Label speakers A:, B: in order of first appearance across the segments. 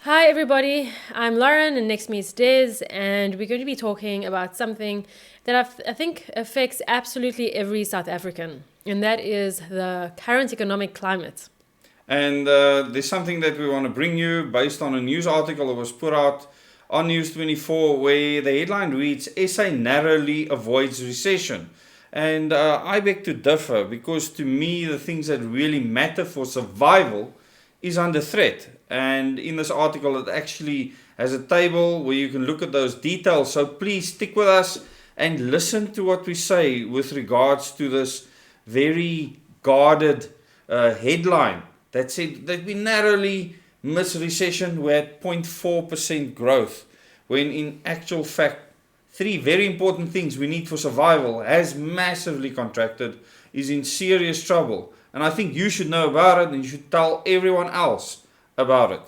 A: Hi everybody, I'm Lauren and next to me is Des, and we're going to be talking about something that I think affects absolutely every South African, and that is the current economic climate.
B: And there's something that we want to bring you based on a news article that was put out on News 24 where the headline reads, SA narrowly avoids recession. And I beg to differ because to me the things that really matter for survival is under threat. And in this article it actually has a table where you can look at those details. So please stick with us and listen to what we say with regards to this very guarded headline that said that we narrowly miss recession. We're at 0.4% growth, when in actual fact, three very important things we need for survival has massively contracted, is in serious trouble. And I think you should know about it and you should tell everyone else about it.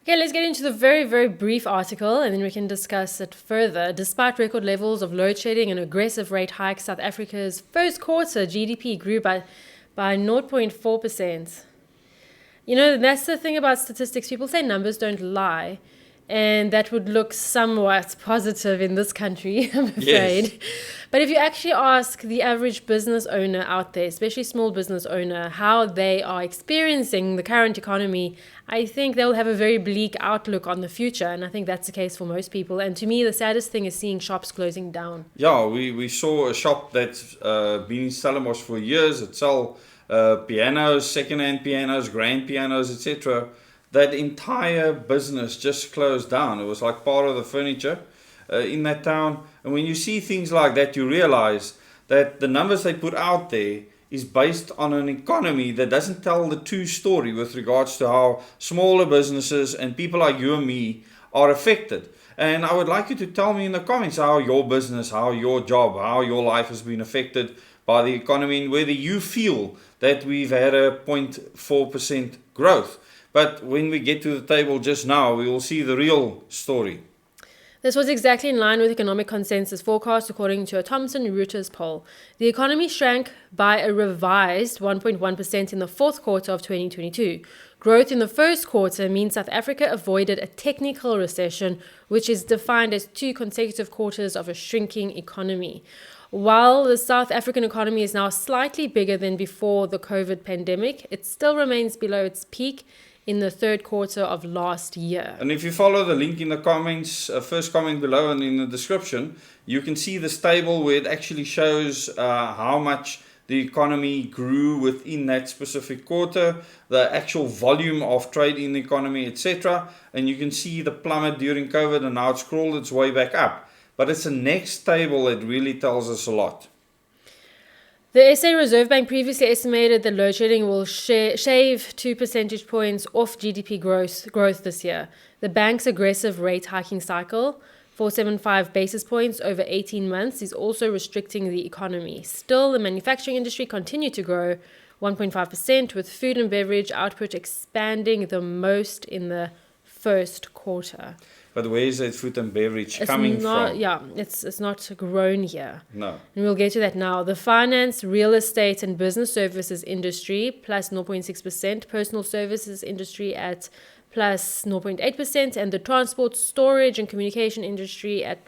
A: Okay, let's get into the very, very brief article and then we can discuss it further. Despite record levels of load shedding and aggressive rate hikes, South Africa's first quarter GDP grew by 0.4%. You know, that's the thing about statistics. People say numbers don't lie. And that would look somewhat positive in this country, I'm afraid.
B: Yes.
A: But if you actually ask the average business owner out there, especially small business owner, how they are experiencing the current economy, I think they'll have a very bleak outlook on the future. And I think that's the case for most people. And to me, the saddest thing is seeing shops closing down.
B: Yeah, we saw a shop that's been in Stellenbosch for years. It sell pianos, second-hand pianos, grand pianos, etc. That entire business just closed down. It was like part of the furniture in that town. And when you see things like that, you realize that the numbers they put out there is based on an economy that doesn't tell the true story with regards to how smaller businesses and people like you and me are affected. And I would like you to tell me in the comments how your business, how your job, how your life has been affected by the economy, and whether you feel that we've had a 0.4% growth. But when we get to the table just now, we will see the real story.
A: This was exactly in line with economic consensus forecast according to a Thomson Reuters poll. The economy shrank by a revised 1.1% in the fourth quarter of 2022. Growth in the first quarter means South Africa avoided a technical recession, which is defined as 2 consecutive quarters of a shrinking economy. While the South African economy is now slightly bigger than before the COVID pandemic, it still remains below its peak in the third quarter of last year.
B: And if you follow the link in the comments, first comment below and in the description, you can see this table where it actually shows how much the economy grew within that specific quarter, the actual volume of trade in the economy, etc. And you can see the plummet during COVID and now it's crawled its way back up. But it's the next table that really tells us a lot.
A: The SA Reserve Bank previously estimated that load shedding will shave 2 percentage points off GDP growth this year. The bank's aggressive rate hiking cycle, 475 basis points over 18 months, is also restricting the economy. Still, the manufacturing industry continued to grow 1.5%, with food and beverage output expanding the most in the first quarter.
B: But where is that food and beverage coming from?
A: Yeah, it's not grown here.
B: No.
A: And we'll get to that now. The finance, real estate and business services industry plus 0.6%, personal services industry at plus 0.8%, and the transport, storage and communication industry at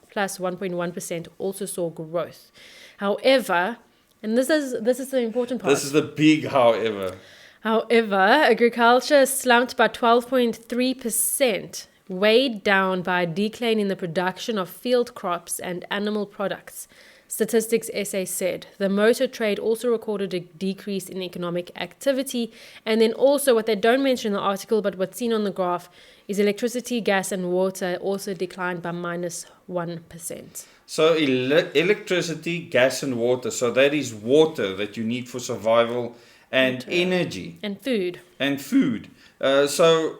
A: plus 1.1% also saw growth. However, and this is the important part.
B: This is the big however.
A: However, agriculture slumped by 12.3%. Weighed down by a decline in the production of field crops and animal products. Statistics SA said. The motor trade also recorded a decrease in economic activity. And then also what they don't mention in the article, but what's seen on the graph, is electricity, gas and water also declined by minus 1%.
B: So electricity, gas and water. So that is water that you need for survival and water. Energy.
A: And food.
B: And food. So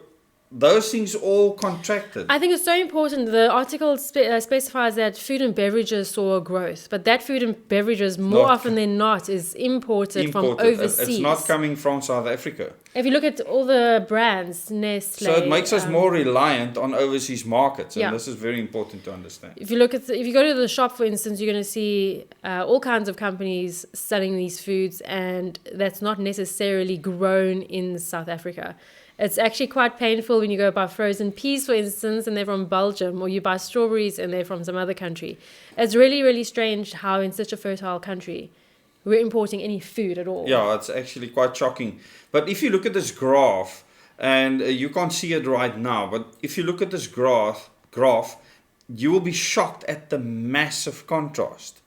B: those things all contracted.
A: I think it's so important. The article specifies that food and beverages saw a growth, but that food and beverages more often than not is imported from overseas.
B: It's not coming from South Africa.
A: If you look at all the brands, Nestle.
B: So it makes us more reliant on overseas markets, and this is very important to understand.
A: If you look at, if you go to the shop, for instance, you're going to see all kinds of companies selling these foods, and that's not necessarily grown in South Africa. It's actually quite painful when you go buy frozen peas, for instance, and they're from Belgium, or you buy strawberries and they're from some other country. It's really, really strange how in such a fertile country we're importing any food at all.
B: Yeah, it's actually quite shocking. But if you look at this graph, and you can't see it right now, but if you look at this graph, you will be shocked at the massive contrast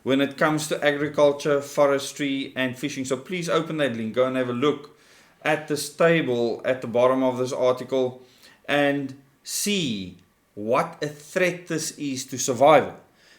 B: when it comes to agriculture, forestry, and fishing. So please open that link, go and have a look at this table at the bottom of this article and see what a threat this is to survival.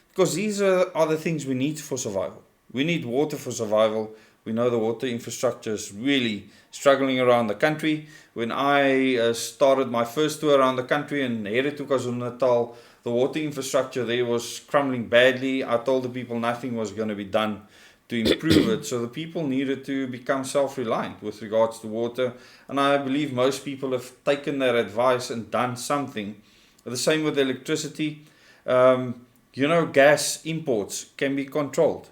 B: Because these are the things we need for survival. We need water for survival. We know the water infrastructure is really struggling around the country. When I started my first tour around the country and headed to KwaZulu-Natal, the water infrastructure there was crumbling badly. I told the people nothing was going to be done to improve it. So the people needed to become self-reliant with regards to water. And I believe most people have taken that advice and done something. The same with electricity. Gas imports can be controlled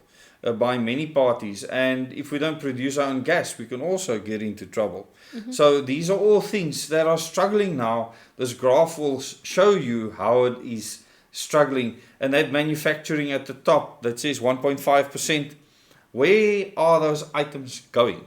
B: by many parties. And if we don't produce our own gas, we can also get into trouble. So these are all things that are struggling now. This graph will show you how it is struggling. And that manufacturing at the top that says 1.5%, where are those items going?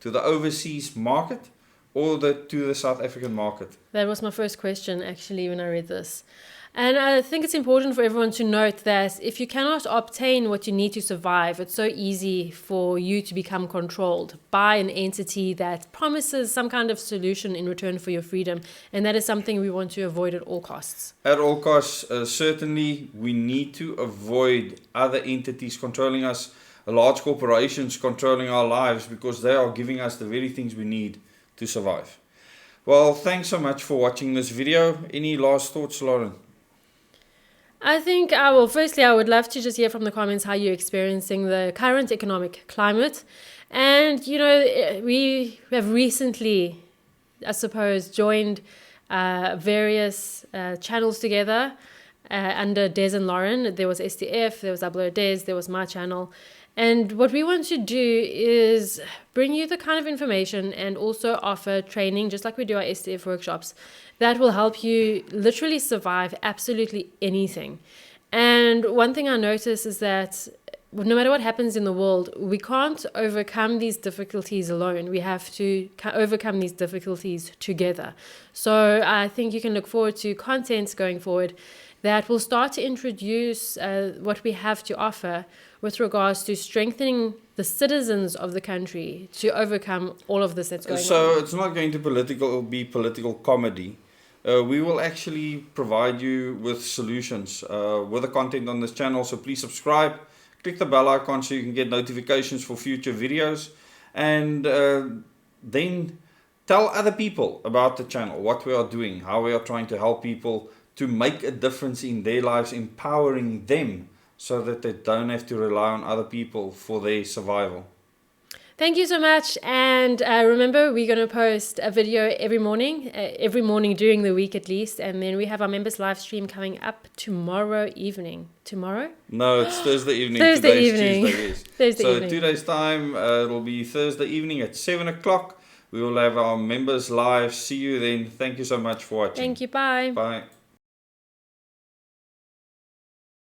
B: To the overseas market or to the South African market?
A: That was my first question, actually, when I read this. And I think it's important for everyone to note that if you cannot obtain what you need to survive, it's so easy for you to become controlled by an entity that promises some kind of solution in return for your freedom. And that is something we want to avoid at all costs.
B: At all costs, certainly we need to avoid other entities controlling us, large corporations controlling our lives, because they are giving us the very things we need to survive. Well, thanks so much for watching this video. Any last thoughts, Lauren?
A: I think, firstly, I would love to just hear from the comments how you're experiencing the current economic climate. And, we have recently, I suppose, joined various channels together under Des and Lauren. There was STF, there was Ablo Des, there was my channel. And what we want to do is bring you the kind of information and also offer training, just like we do our STF workshops, that will help you literally survive absolutely anything. And one thing I notice is that no matter what happens in the world, we can't overcome these difficulties alone. We have to overcome these difficulties together. So I think you can look forward to content going forward that will start to introduce what we have to offer with regards to strengthening the citizens of the country to overcome all of this that's going on.
B: So it's not going to be political comedy. We will actually provide you with solutions with the content on this channel. So please subscribe, click the bell icon so you can get notifications for future videos, and then tell other people about the channel, what we are doing, how we are trying to help people to make a difference in their lives, empowering them so that they don't have to rely on other people for their survival.
A: Thank you so much. And remember, we're going to post a video every morning during the week at least. And then we have our members live stream coming up tomorrow evening. Tomorrow?
B: No, it's Thursday evening.
A: Thursday
B: Today's
A: evening.
B: Tuesday, yes.
A: Thursday
B: so
A: evening.
B: 2 days time, it'll be Thursday evening at 7 o'clock. We will have our members live. See you then. Thank you so much for watching.
A: Thank you. Bye.
B: Bye.